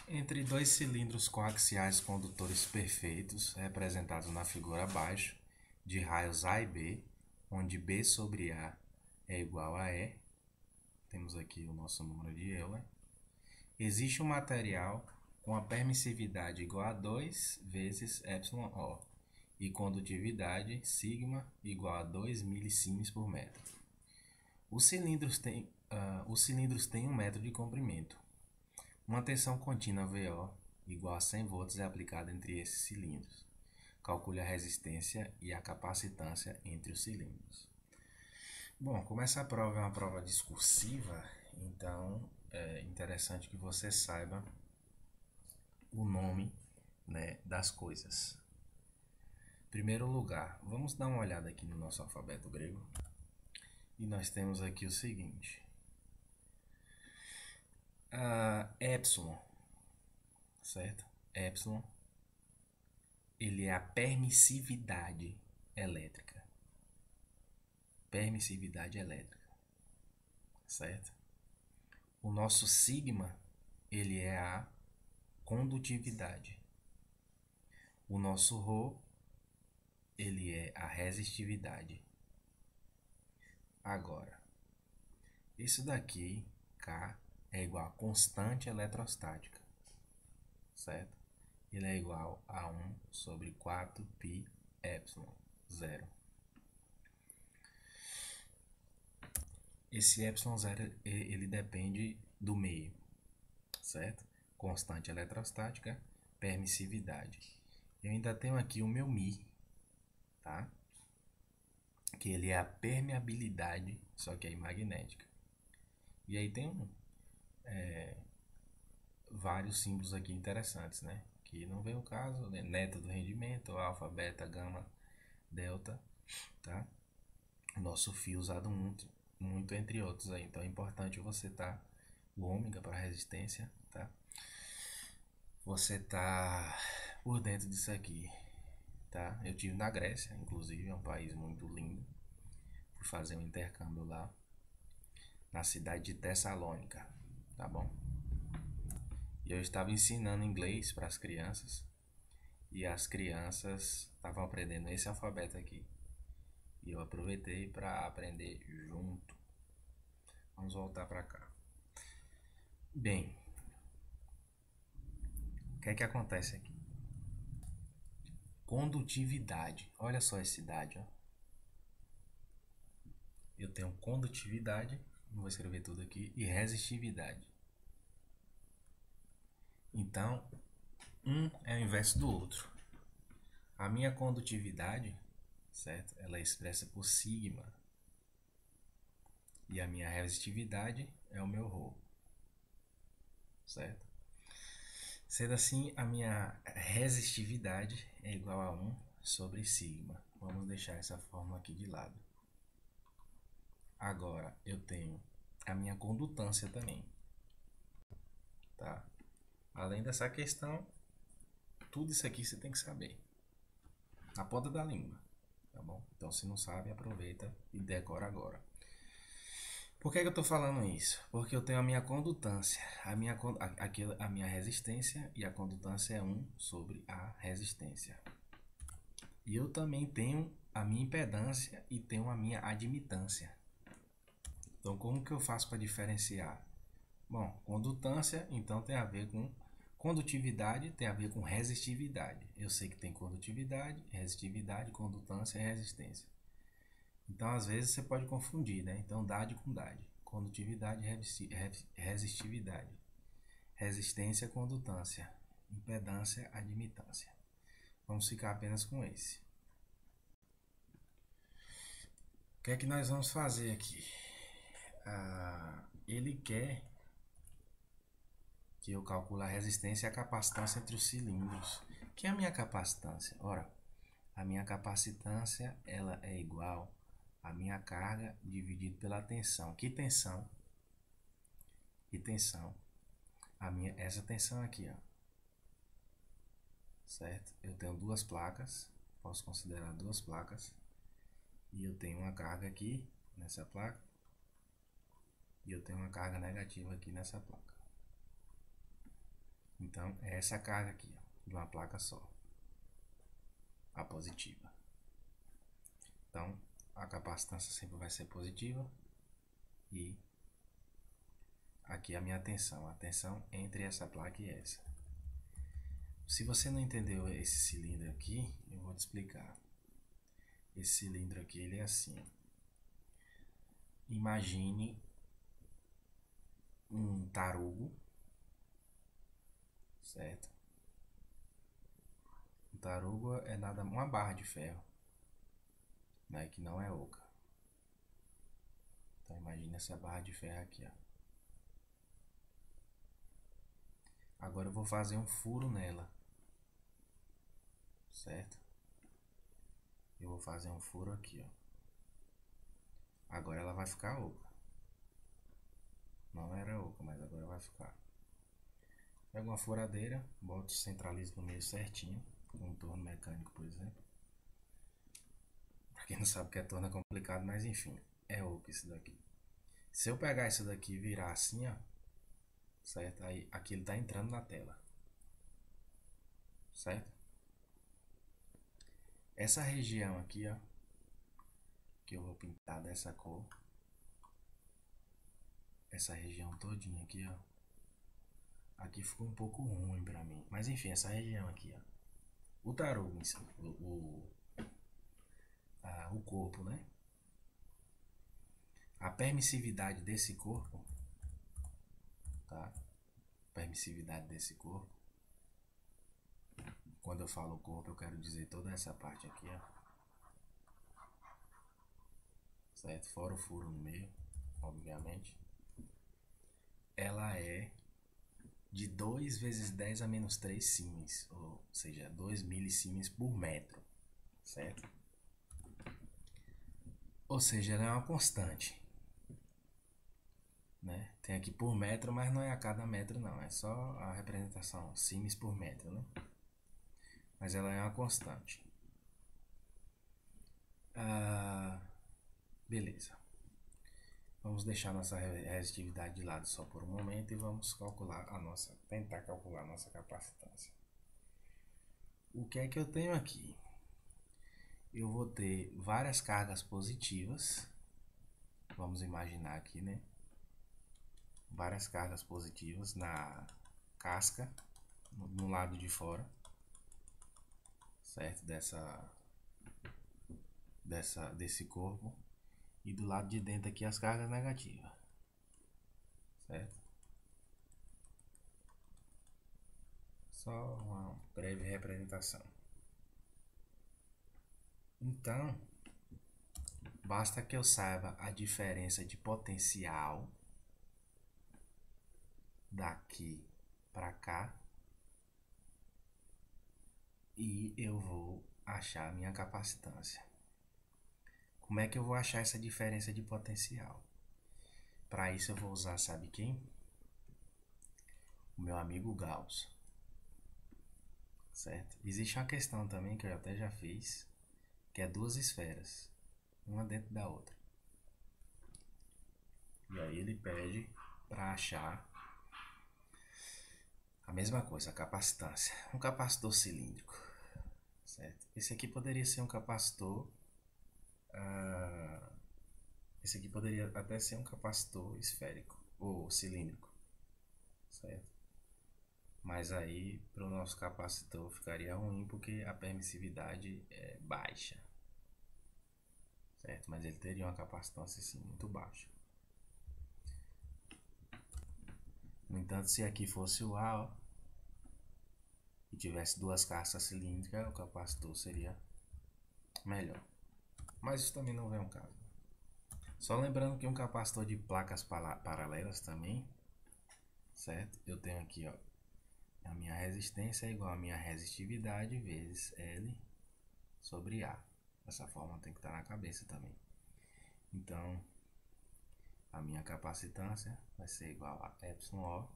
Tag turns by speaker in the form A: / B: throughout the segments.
A: Entre dois cilindros coaxiais condutores perfeitos, representados na figura abaixo, de raios A e B, onde B sobre A é igual a E, temos aqui o nosso número de Euler, existe um material com a permissividade igual a 2 vezes εO e condutividade sigma igual a 2 milisiemens por metro. Os cilindros têm 1 metro de comprimento. Uma tensão contínua VO igual a 100 volts é aplicada entre esses cilindros. Calcule a resistência e a capacitância entre os cilindros. Bom, como essa prova é uma prova discursiva, então é interessante que você saiba o nome, né, das coisas. Em primeiro lugar, vamos dar uma olhada aqui no nosso alfabeto grego. E nós temos aqui o seguinte. Epsilon, certo? Epsilon, ele é a permissividade elétrica. Permissividade elétrica, certo? O nosso sigma, ele é a condutividade. O nosso ρ, ele é a resistividade. Agora, isso daqui, K, é igual a constante eletrostática, certo? Ele é igual a 1 sobre 4π epsilon, 0. Esse epsilon 0, ele depende do meio, certo? Constante eletrostática, permissividade. Eu ainda tenho aqui o meu μ, tá? Que ele é a permeabilidade, só que é magnética. E aí tem vários símbolos aqui interessantes, né? Que não vem o caso, né? Neto do rendimento, alfa, beta, gama, delta, tá? Nosso fio usado muito entre outros aí. Então é importante você tá o ômega para resistência, tá? Você tá por dentro disso aqui, tá? Eu tive na Grécia, inclusive, é um país muito lindo. Fui fazer um intercâmbio lá na cidade de Tessalônica, tá bom? E eu estava ensinando inglês para as crianças e as crianças estavam aprendendo esse alfabeto aqui. E eu aproveitei para aprender junto. Vamos voltar para cá. Bem, o que é que acontece aqui? Condutividade. Olha só esse dado, ó. Eu tenho condutividade, não vou escrever tudo aqui, e resistividade. Então, um é o inverso do outro. A minha condutividade, certo? Ela é expressa por sigma. E a minha resistividade é o meu ρ, certo? Sendo assim, a minha resistividade é igual a 1 sobre sigma. Vamos deixar essa fórmula aqui de lado. Agora, eu tenho a minha condutância também, tá? Além dessa questão, tudo isso aqui você tem que saber. Na ponta da língua, tá bom? Então, se não sabe, aproveita e decora agora. Por que eu estou falando isso? Porque eu tenho a minha condutância, a minha resistência, e a condutância é 1 sobre a resistência. E eu também tenho a minha impedância e tenho a minha admitância. Então, como que eu faço para diferenciar? Bom, condutância, então, tem a ver com condutividade, tem a ver com resistividade. Eu sei que tem condutividade, resistividade, condutância e resistência. Então, às vezes, você pode confundir, né? Então, dade com dade. Condutividade, resistividade. Resistência, condutância. Impedância, admitância. Vamos ficar apenas com esse. O que é que nós vamos fazer aqui? Ele quer que eu calcule a resistência e a capacitância entre os cilindros. O que é a minha capacitância? Ora, a minha capacitância ela é igual a minha carga dividido pela tensão. Que tensão? Que tensão? Essa tensão aqui, ó. Certo? Eu tenho duas placas, posso considerar duas placas. E eu tenho uma carga aqui nessa placa. E eu tenho uma carga negativa aqui nessa placa. Então, é essa carga aqui, ó, de uma placa só, a positiva. Então, a capacitância sempre vai ser positiva e aqui a minha tensão, a tensão entre essa placa e essa. Se você não entendeu esse cilindro aqui, eu vou te explicar. Esse cilindro aqui, ele é assim. Imagine um tarugo, certo? Um tarugo é nada, uma barra de ferro, né, que não é oca. Então imagine essa barra de ferro aqui, ó. Agora eu vou fazer um furo nela, certo? Eu vou fazer um furo aqui, ó. Agora ela vai ficar oca. Não era oca, mas agora vai ficar. Pego uma furadeira, boto, centralizo no meio certinho, com um torno mecânico, por exemplo. Pra quem não sabe o que é torno é complicado, mas enfim, é oca isso daqui. Se eu pegar isso daqui e virar assim, ó, certo? Aí aqui ele tá entrando na tela, certo? Essa região aqui, ó, que eu vou pintar dessa cor, essa região todinha aqui, ó, aqui ficou um pouco ruim pra mim, mas enfim, essa região aqui, ó, o tarugo em si, o corpo, né? A permissividade desse corpo, tá? Permissividade desse corpo. Quando eu falo corpo, eu quero dizer toda essa parte aqui, ó, certo? Fora o furo no meio, obviamente. Ela é de 2 vezes 10 a menos 3 siemens, ou seja, 2 milisiemens por metro, certo? Ou seja, ela é uma constante, né? Tem aqui por metro, mas não é a cada metro não, é só a representação siemens por metro, né? Mas ela é uma constante. Beleza. Vamos deixar nossa resistividade de lado só por um momento e vamos tentar calcular a nossa capacitância. O que é que eu tenho aqui? Eu vou ter várias cargas positivas. Vamos imaginar aqui, né? Várias cargas positivas na casca, no lado de fora, certo? Desse corpo. E do lado de dentro aqui as cargas negativas, certo? Só uma breve representação. Então, basta que eu saiba a diferença de potencial daqui para cá e eu vou achar a minha capacitância. Como é que eu vou achar essa diferença de potencial? Para isso eu vou usar, sabe quem? O meu amigo Gauss, certo? Existe uma questão também que eu até já fiz, que é duas esferas, uma dentro da outra. E aí ele pede para achar a mesma coisa, a capacitância. Um capacitor cilíndrico, certo? Esse aqui poderia ser um capacitor. Esse aqui poderia até ser um capacitor esférico ou cilíndrico, certo? Mas aí para o nosso capacitor ficaria ruim porque a permissividade é baixa, certo? Mas ele teria uma capacitância assim muito baixa. No entanto, se aqui fosse o A, ó, e tivesse duas caixas cilíndricas, o capacitor seria melhor. Mas isso também não vem ao caso. Só lembrando que um capacitor de placas paralelas também, certo? Eu tenho aqui, ó, a minha resistência é igual a minha resistividade vezes L sobre A. Dessa forma tem que estar na cabeça também. Então, a minha capacitância vai ser igual a εO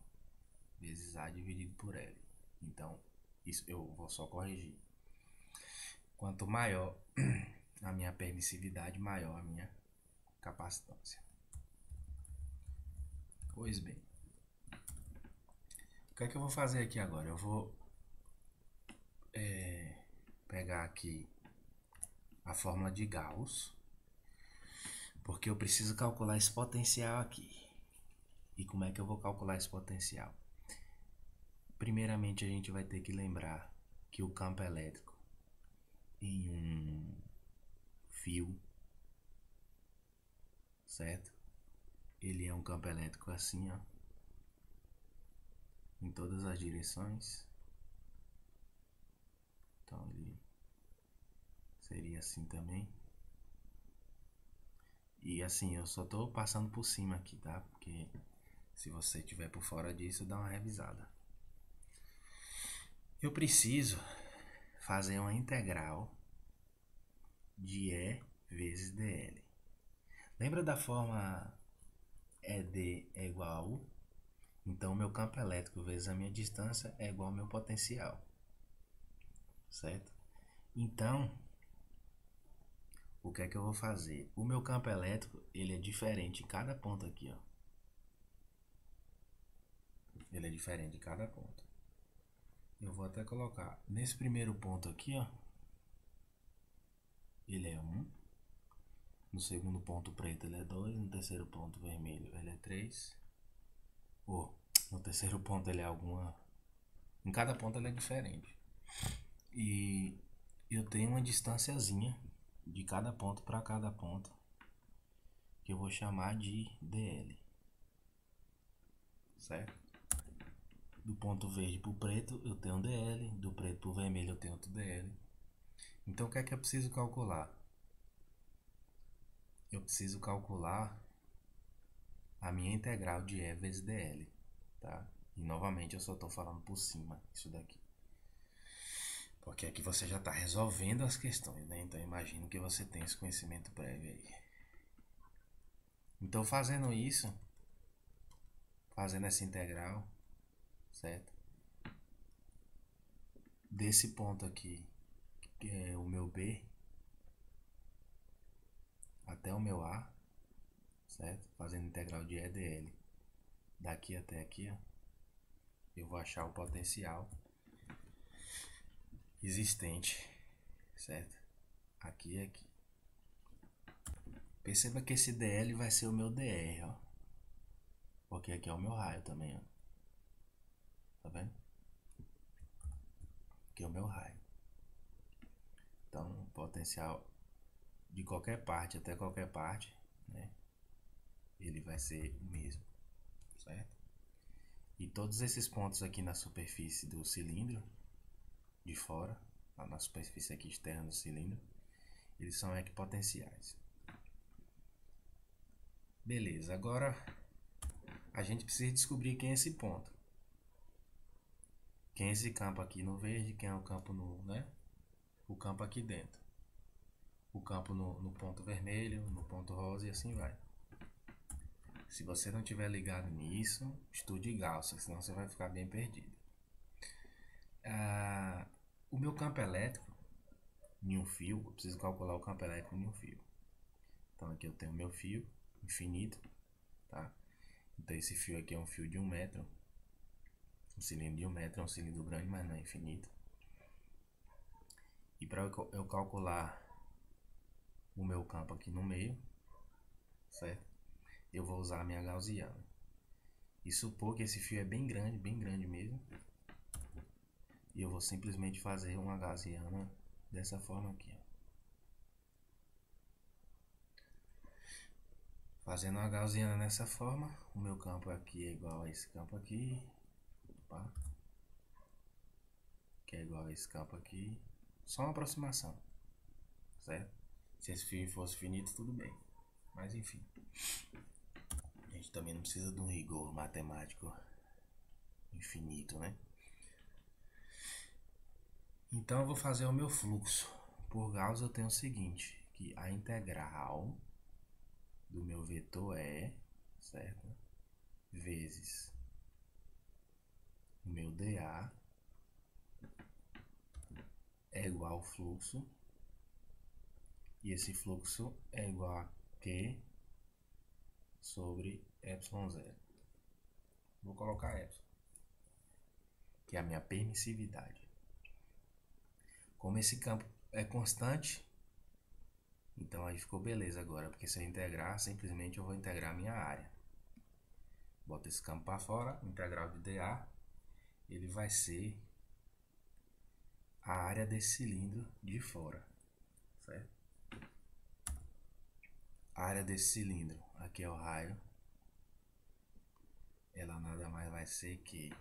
A: vezes A dividido por L. Então, isso eu vou só corrigir. Quanto maior a minha permissividade, maior a minha capacitância. Pois bem, que é que eu vou fazer aqui agora? Eu vou pegar aqui a fórmula de Gauss, porque eu preciso calcular esse potencial aqui. E como é que eu vou calcular esse potencial? Primeiramente, a gente vai ter que lembrar que o campo elétrico em um fio, certo? Ele é um campo elétrico assim, ó, em todas as direções. Então ele seria assim também. E assim, eu só tô passando por cima aqui, tá? Porque se você tiver por fora disso, dá uma revisada. Eu preciso fazer uma integral de E vezes dl. Lembra da forma ED é igual a U? Então, meu campo elétrico vezes a minha distância é igual ao meu potencial, certo? Então, o que é que eu vou fazer? O meu campo elétrico, ele é diferente em cada ponto aqui, ó. Ele é diferente em cada ponto. Eu vou até colocar nesse primeiro ponto aqui, ó. Ele é 1. No segundo ponto preto ele é 2. No terceiro ponto vermelho ele é 3. No terceiro ponto ele é alguma... Em cada ponto ele é diferente. E eu tenho uma distânciazinha de cada ponto para cada ponto, que eu vou chamar de dl, certo? Do ponto verde para o preto eu tenho um dl, do preto para o vermelho eu tenho outro dl. Então o que é que eu preciso calcular? Eu preciso calcular a minha integral de E vezes dl, tá? E novamente eu só estou falando por cima isso daqui, porque aqui você já está resolvendo as questões, né? Então eu imagino que você tem esse conhecimento prévio aí. Então fazendo isso, fazendo essa integral, certo? Desse ponto aqui, que é o meu B, até o meu A, certo? Fazendo integral de E dl daqui até aqui, ó, eu vou achar o potencial existente, certo? Aqui e aqui. Perceba que esse dl vai ser o meu dr, ó, porque aqui é o meu raio também, ó. Tá vendo? Aqui é o meu raio. Então, o potencial de qualquer parte até qualquer parte, né, ele vai ser o mesmo, certo? E todos esses pontos aqui na superfície do cilindro, de fora, na superfície aqui externa do cilindro, eles são equipotenciais. Beleza, agora a gente precisa descobrir quem é esse ponto. Quem é esse campo aqui no verde, quem é o campo no, né? O campo aqui dentro. O campo no ponto vermelho, no ponto rosa e assim vai. Se você não tiver ligado nisso, estude Gauss, senão você vai ficar bem perdido. O meu campo elétrico em um fio, eu preciso calcular o campo elétrico em um fio. Então aqui eu tenho meu fio infinito, tá? Então esse fio aqui é um fio de 1 metro. Um cilindro de 1 metro é um cilindro grande, mas não é infinito. E para eu calcular o meu campo aqui no meio, certo? Eu vou usar a minha gaussiana. E supor que esse fio é bem grande mesmo. E eu vou simplesmente fazer uma gaussiana dessa forma aqui, ó. Fazendo uma gaussiana dessa forma, o meu campo aqui é igual a esse campo aqui. Opa. Que é igual a esse campo aqui. Só uma aproximação, certo? Se esse fio fosse finito, tudo bem. Mas enfim, a gente também não precisa de um rigor matemático infinito, né? Então eu vou fazer o meu fluxo. Por Gauss eu tenho o seguinte, que a integral do meu vetor é, certo? Vezes o meu dA é igual ao fluxo. E esse fluxo é igual a Q sobre ε0. Vou colocar ε. que é a minha permissividade. Como esse campo é constante, então aí ficou beleza agora, porque se eu integrar, simplesmente eu vou integrar a minha área. Bota esse campo para fora, integral de dA, ele vai ser a área desse cilindro de fora, certo? A área desse cilindro, aqui é o raio, ela nada mais vai ser que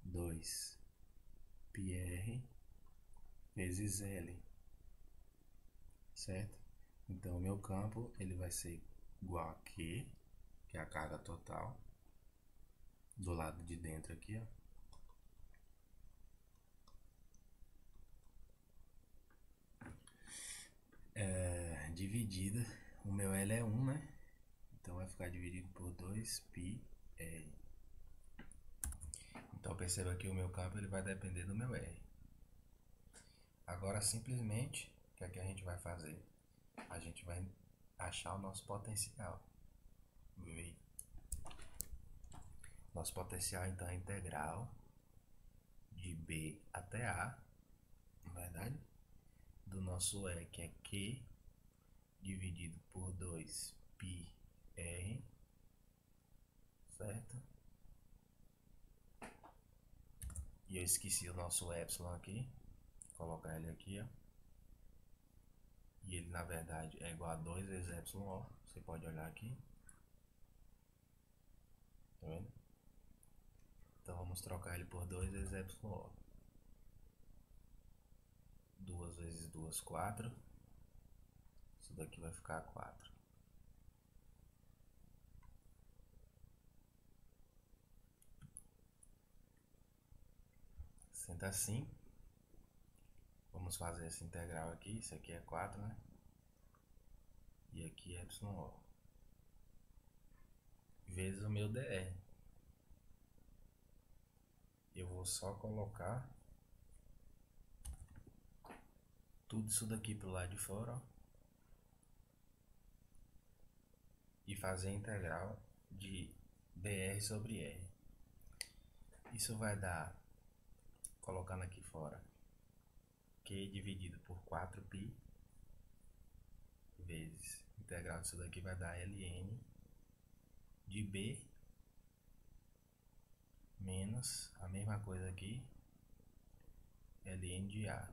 A: 2πr vezes L, certo? Então o meu campo ele vai ser igual a Q, que é a carga total, do lado de dentro aqui, ó. Dividida, o meu L é 1, né? Então vai ficar dividido por 2πr. Então perceba que o meu campo ele vai depender do meu R. Agora simplesmente, o que é que a gente vai fazer? A gente vai achar o nosso potencial. Nosso potencial então é integral de B até A, na verdade, do nosso E, que é Q, dividido por 2πr, certo? E eu esqueci o nosso epsilon aqui, vou colocar ele aqui, ó. E ele na verdade é igual a 2 vezes epsilon, ó. Você pode olhar aqui. Tá vendo? Então vamos trocar ele por 2 vezes epsilon, ó. 2 vezes 2, 4. Isso daqui vai ficar 4. Sendo assim, vamos fazer essa integral aqui. Isso aqui é 4, né? E aqui é epsilon, ó. Vezes o meu dr. Eu vou só colocar tudo isso daqui pro lado de fora, ó, e fazer a integral de dr sobre r. Isso vai dar, colocando aqui fora, Q dividido por 4π vezes integral disso daqui vai dar ln de B menos a mesma coisa aqui, ln de A.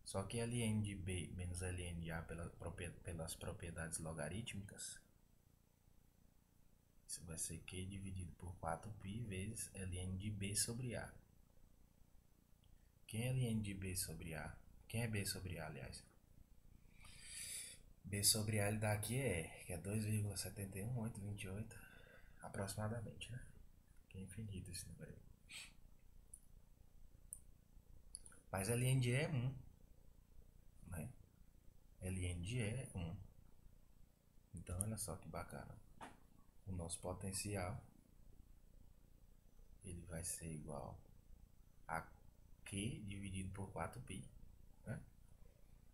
A: Só que ln de B menos ln de A pelas propriedades logarítmicas, isso vai ser Q dividido por 4π vezes ln de B sobre A. Quem é ln de B sobre A? Quem é B sobre A, aliás? B sobre A ele dá aqui que é 2,71828 aproximadamente, né? Que é infinito esse número aí. Mas ln de E é 1, né? ln de E é 1. Então olha só que bacana. O nosso potencial ele vai ser igual a Q dividido por 4π, né?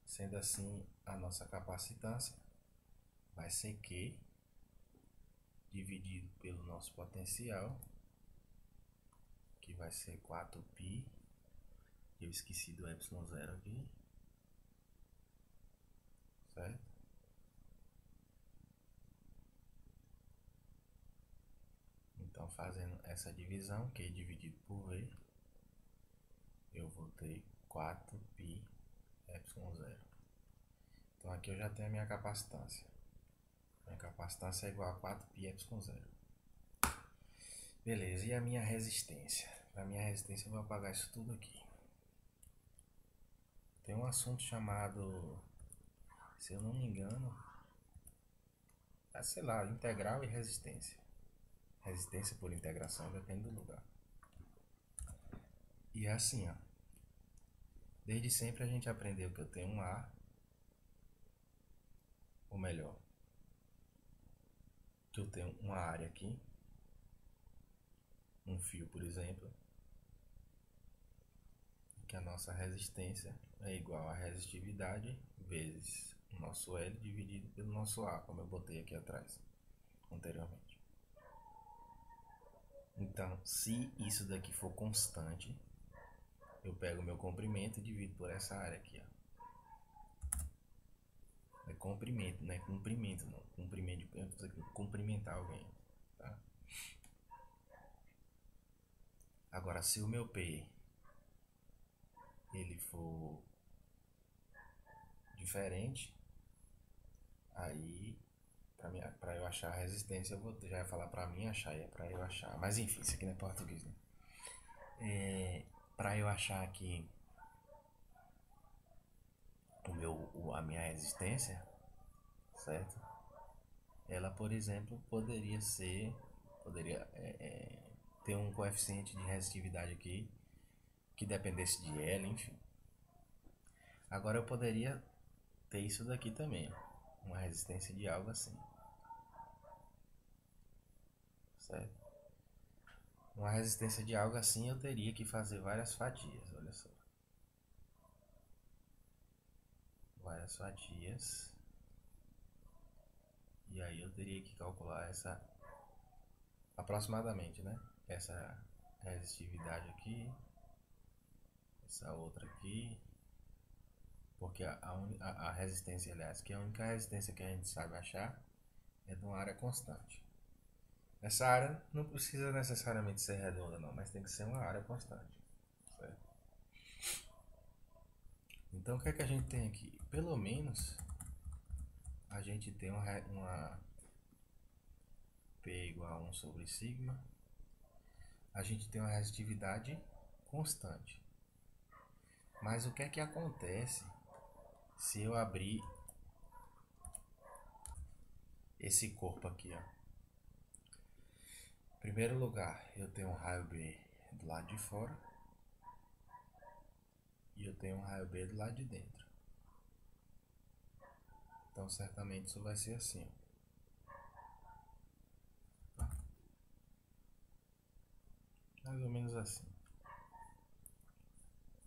A: Sendo assim, a nossa capacitância vai ser Q dividido pelo nosso potencial, que vai ser 4π. Eu esqueci do epsilon zero aqui, certo? Então, fazendo essa divisão, Q dividido por V, eu vou ter 4π epsilon zero. Então, aqui eu já tenho a minha capacitância. Minha capacitância é igual a 4π epsilon zero. Beleza, e a minha resistência? Para minha resistência eu vou apagar isso tudo aqui. Tem um assunto chamado, se eu não me engano, sei lá, integral e resistência. Resistência por integração, depende do lugar. E é assim, ó. Desde sempre a gente aprendeu que eu tenho um A, ou melhor, que eu tenho uma área aqui, um fio, por exemplo, que a nossa resistência é igual a resistividade vezes o nosso L dividido pelo nosso A, como eu botei aqui atrás, anteriormente. Então, se isso daqui for constante, eu pego o meu comprimento e divido por essa área aqui, ó. É comprimento, não é comprimento não. Comprimento, cumprimentar alguém, tá? Agora, se o meu P ele for diferente, aí pra eu achar a resistência, eu vou já falar pra mim achar, e é pra eu achar. Mas enfim, isso aqui não é português, né? Pra eu achar aqui a minha resistência, certo? Ela, por exemplo, poderia ter um coeficiente de resistividade aqui que dependesse de ela, enfim. Agora eu poderia ter isso daqui também, uma resistência de algo assim, certo? Uma resistência de algo assim eu teria que fazer várias fatias, olha só. Várias fatias. E aí eu teria que calcular essa aproximadamente, né? Essa resistividade aqui, essa outra aqui, porque a resistência, aliás, que é a única resistência que a gente sabe achar é de uma área constante. Essa área não precisa necessariamente ser redonda, não, mas tem que ser uma área constante, certo? Então o que é que a gente tem aqui? Pelo menos a gente tem uma P igual a 1 sobre sigma. A gente tem uma resistividade constante. Mas o que é que acontece se eu abrir esse corpo aqui, ó? Em primeiro lugar, eu tenho um raio B do lado de fora e eu tenho um raio B do lado de dentro. Então, certamente isso vai ser assim, ó. Mais ou menos assim,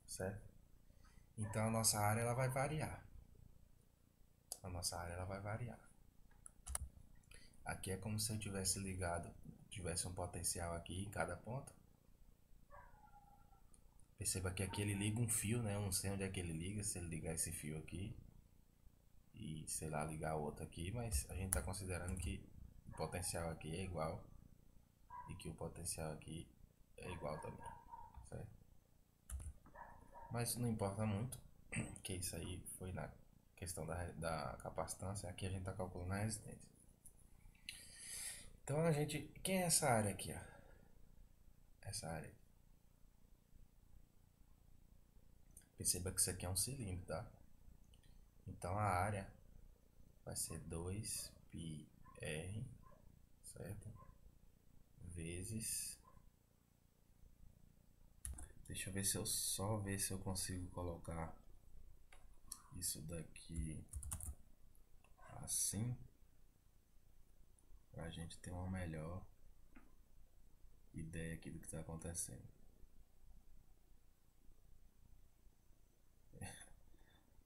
A: certo? Então, a nossa área ela vai variar. A nossa área ela vai variar. Aqui é como se eu tivesse ligado, tivesse um potencial aqui em cada ponto. Perceba que aqui ele liga um fio, né? Eu não sei onde é que ele liga, se ele ligar esse fio aqui e, sei lá, ligar outro aqui, mas a gente está considerando que o potencial aqui é igual e que o potencial aqui é igual também, certo? Mas não importa muito, que isso aí foi na questão da capacitância, aqui a gente está calculando a resistência. Então a gente, quem é essa área aqui, ó? Essa área. Perceba que isso aqui é um cilindro, tá? Então a área vai ser 2πr, certo? Vezes. Deixa eu ver se eu só ver se eu consigo colocar isso daqui assim, pra gente ter uma melhor ideia aqui do que está acontecendo.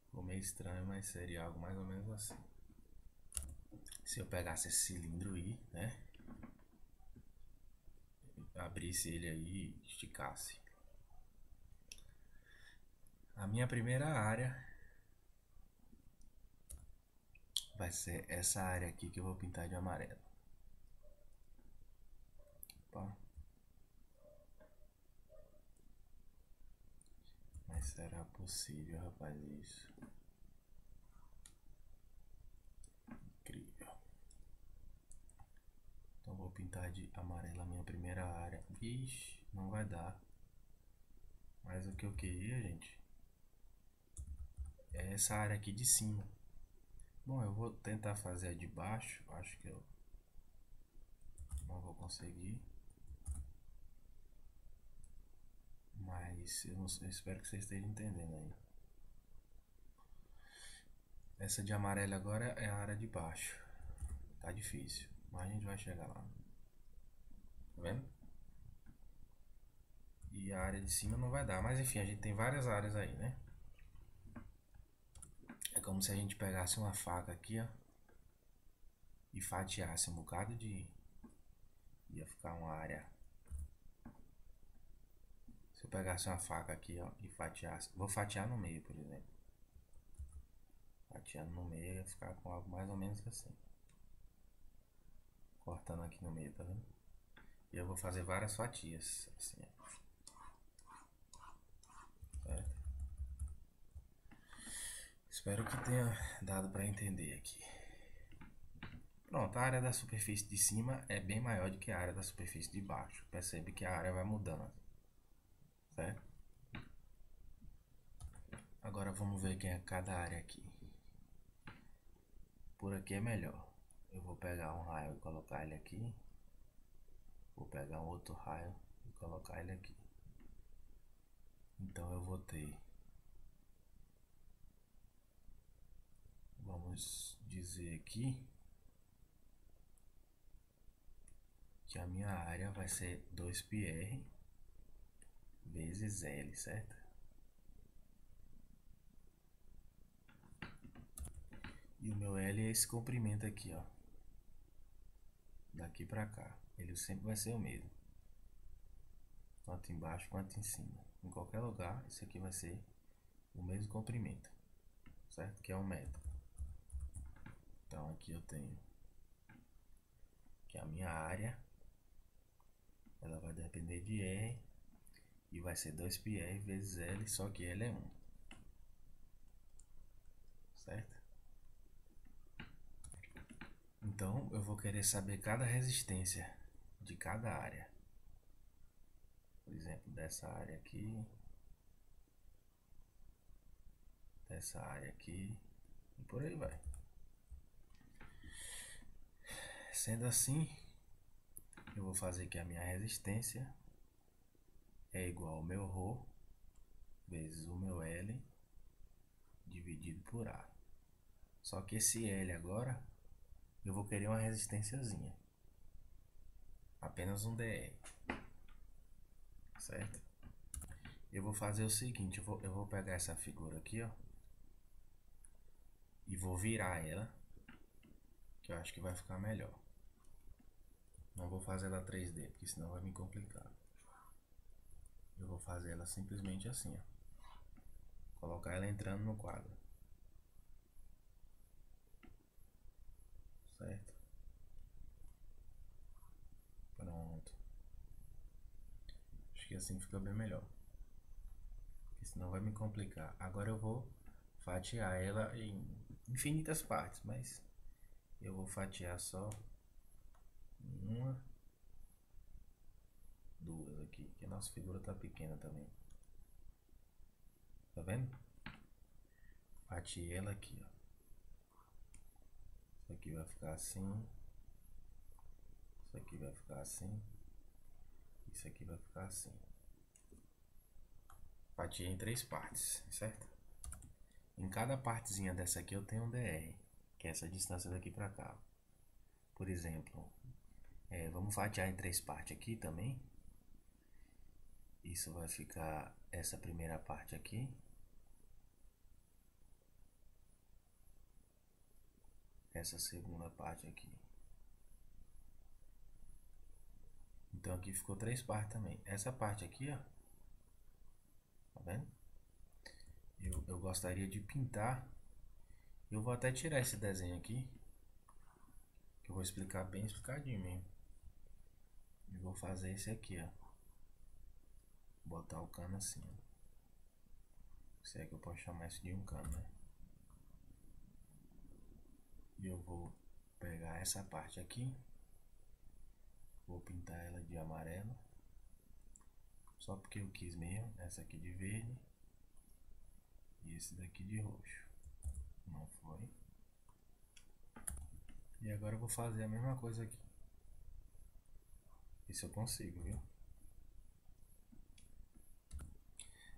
A: Ficou meio estranho, mas seria algo mais ou menos assim. Se eu pegasse esse cilindro aí, né? Abrisse ele aí e esticasse. A minha primeira área vai ser essa área aqui que eu vou pintar de amarelo. Opa. Mas será possível, rapaz, isso? Incrível. Então vou pintar de amarelo a minha primeira área. Ixi, não vai dar. Mas o que eu queria, gente, é essa área aqui de cima. Bom, eu vou tentar fazer a de baixo. Acho que eu não vou conseguir. Mas eu espero que vocês estejam entendendo aí. Essa de amarelo agora é a área de baixo. Tá difícil, mas a gente vai chegar lá. Tá vendo? E a área de cima não vai dar. Mas enfim, a gente tem várias áreas aí, né? É como se a gente pegasse uma faca aqui, ó, e fatiasse um bocado de... Ia ficar uma área Se eu pegasse uma faca aqui, ó, e fatiasse, vou fatiar no meio, por exemplo. Fatiando no meio, ia ficar com algo mais ou menos assim. Cortando aqui no meio, tá vendo? E eu vou fazer várias fatias, assim, ó. Certo? Espero que tenha dado para entender aqui. Pronto, a área da superfície de cima é bem maior do que a área da superfície de baixo. Percebe que a área vai mudando, certo? Agora vamos ver quem é cada área aqui. Por aqui é melhor. Eu vou pegar um raio e colocar ele aqui. Vou pegar um outro raio e colocar ele aqui. Então eu vou ter, vamos dizer aqui, que a minha área vai ser 2πr vezes L, certo? E o meu L é esse comprimento aqui, ó. Daqui pra cá. Ele sempre vai ser o mesmo. Tanto embaixo quanto em cima. Em qualquer lugar, isso aqui vai ser o mesmo comprimento. Certo? Que é 1 metro. Então aqui eu tenho que a minha área, ela vai depender de R. E vai ser 2πr vezes L, só que L é 1. Certo? Então eu vou querer saber cada resistência de cada área. Por exemplo, dessa área aqui, dessa área aqui, e por aí vai. Sendo assim, eu vou fazer que a minha resistência é igual ao meu ρ vezes o meu L dividido por A. Só que esse L agora, eu vou querer uma resistênciazinha. Apenas um dr. Certo? Eu vou fazer o seguinte, eu vou pegar essa figura aqui, ó. E vou virar ela, que eu acho que vai ficar melhor. Não vou fazer ela 3D, porque senão vai me complicar. Eu vou fazer ela simplesmente assim, ó. Colocar ela entrando no quadro. Certo? Pronto. Acho que assim fica bem melhor. Porque senão vai me complicar. Agora eu vou fatiar ela em infinitas partes, mas eu vou fatiar só uma, duas aqui, que a nossa figura tá pequena também. Tá vendo? Fatiei ela aqui, ó. Isso aqui vai ficar assim. Isso aqui vai ficar assim. Isso aqui vai ficar assim. Fatiei em 3 partes, certo? Em cada partezinha dessa aqui eu tenho um dr, que é essa distância daqui pra cá. Por exemplo, vamos fatiar em 3 partes aqui também. Isso vai ficar essa primeira parte aqui. Essa segunda parte aqui. Então aqui ficou 3 partes também. Essa parte aqui, ó. Tá vendo? Eu gostaria de pintar. Eu vou até tirar esse desenho aqui, que eu vou explicar bem explicadinho mesmo. E vou fazer esse aqui, ó. Botar o cano assim, ó. Se é que eu posso chamar isso de um cano, né? E eu vou pegar essa parte aqui. Vou pintar ela de amarelo. Só porque eu quis mesmo. Essa aqui de verde. E esse daqui de roxo. Não foi. E agora eu vou fazer a mesma coisa aqui. Isso eu consigo, viu?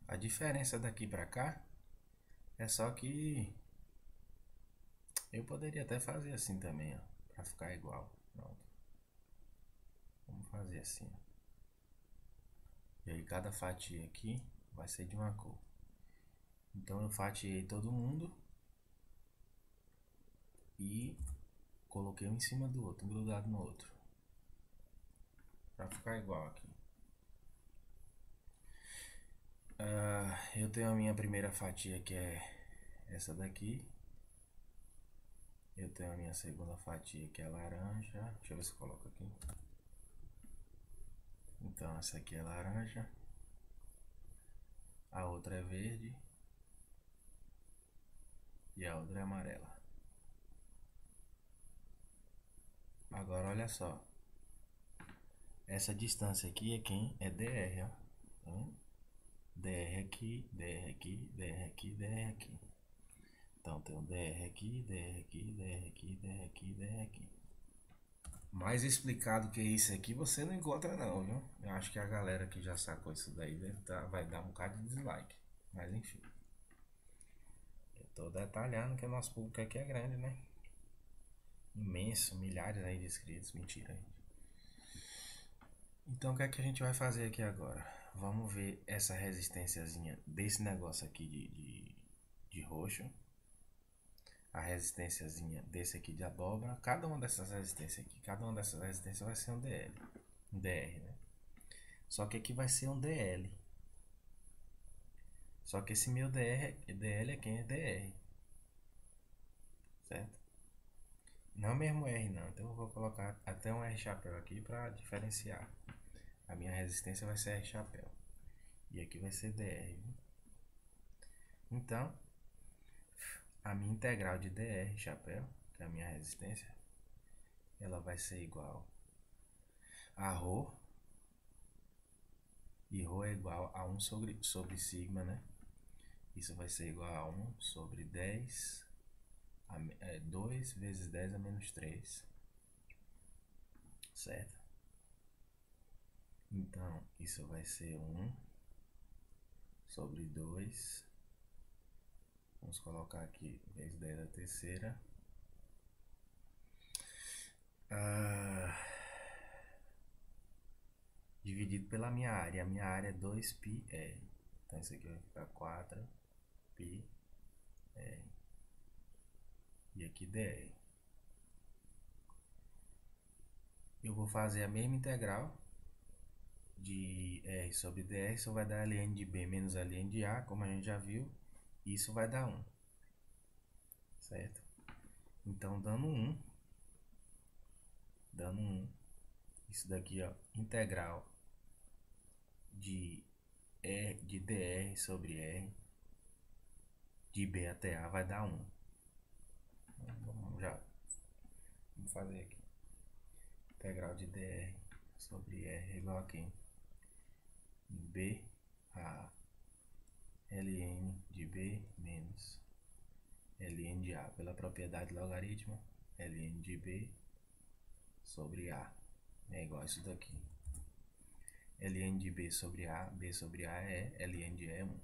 A: A diferença daqui pra cá é só que eu poderia até fazer assim também, ó, pra ficar igual. Pronto. Vamos fazer assim, ó. E aí cada fatia aqui vai ser de uma cor. Então eu fatiei todo mundo e coloquei um em cima do outro, grudado no outro, pra ficar igual aqui. Eu tenho a minha primeira fatia, que é essa daqui. Eu tenho a minha segunda fatia, que é laranja. Deixa eu ver se eu coloco aqui. Então essa aqui é laranja. A outra é verde. E a outra é amarela. Agora olha só. Essa distância aqui é quem? É DR, ó. Tá vendo? DR aqui, DR aqui, DR aqui, DR aqui. Então tem um DR aqui, DR aqui, DR aqui, DR aqui, DR aqui. Mais explicado que isso aqui você não encontra não, viu? Eu acho que a galera que já sacou isso daí vai dar um bocado de dislike. Mas enfim. Eu tô detalhando que o nosso público aqui é grande, né? Imenso, milhares aí de inscritos. Mentira, gente. Então o que é que a gente vai fazer aqui agora? Vamos ver essa resistênciazinha desse negócio aqui de roxo. A resistênciazinha desse aqui de abóbora. Cada uma dessas resistências aqui, cada uma dessas resistências vai ser um DL. Um DR, né? Só que aqui vai ser um DL. Só que esse meu DL é quem? É DR. Certo? Não é mesmo R não. Então eu vou colocar até um R chapéu aqui para diferenciar. A minha resistência vai ser R chapéu. E aqui vai ser DR. Então, a minha integral de DR chapéu, que é a minha resistência, ela vai ser igual a ρ. E ρ é igual a 1 sobre sigma, né? Isso vai ser igual a 1 sobre 10, 2 vezes 10 a menos 3. Certo? Então, isso vai ser 1 sobre 2. Vamos colocar aqui vezes 10 a terceira. Dividido pela minha área. A minha área é 2πr. Então isso aqui vai ficar 4πr. E aqui dr. Eu vou fazer a mesma integral de r sobre dr. Isso vai dar ln de b menos ln de a, como a gente já viu. Isso vai dar 1. Certo? Então dando 1. Isso daqui, ó, integral de dr sobre r de b até a vai dar 1. Vamos fazer aqui. Integral de dr sobre r é igual a quem? B a ln de b menos ln de a, pela propriedade logaritmo, ln de b sobre a é igual a isso daqui. Ln de b sobre a é ln de e 1.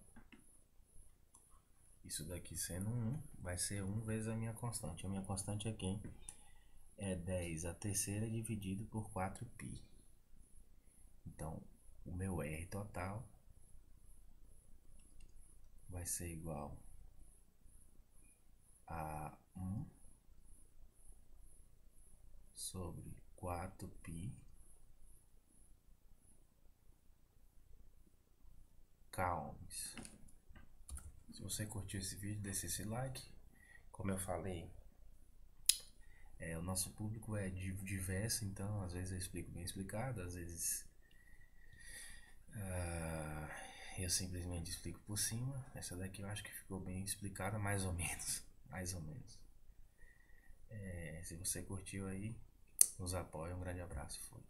A: Isso daqui sendo 1, vai ser 1 vezes a minha constante. A minha constante é quem? É 10 a terceira dividido por 4π. Então, o meu R total vai ser igual a 1 sobre 4π K ohms. Se você curtiu esse vídeo, deixe esse like. Como eu falei, o nosso público é diverso, então às vezes eu explico bem explicado, às vezes eu simplesmente explico por cima. Essa daqui eu acho que ficou bem explicada, mais ou menos. Mais ou menos. Se você curtiu aí, nos apoia. Um grande abraço. Foi.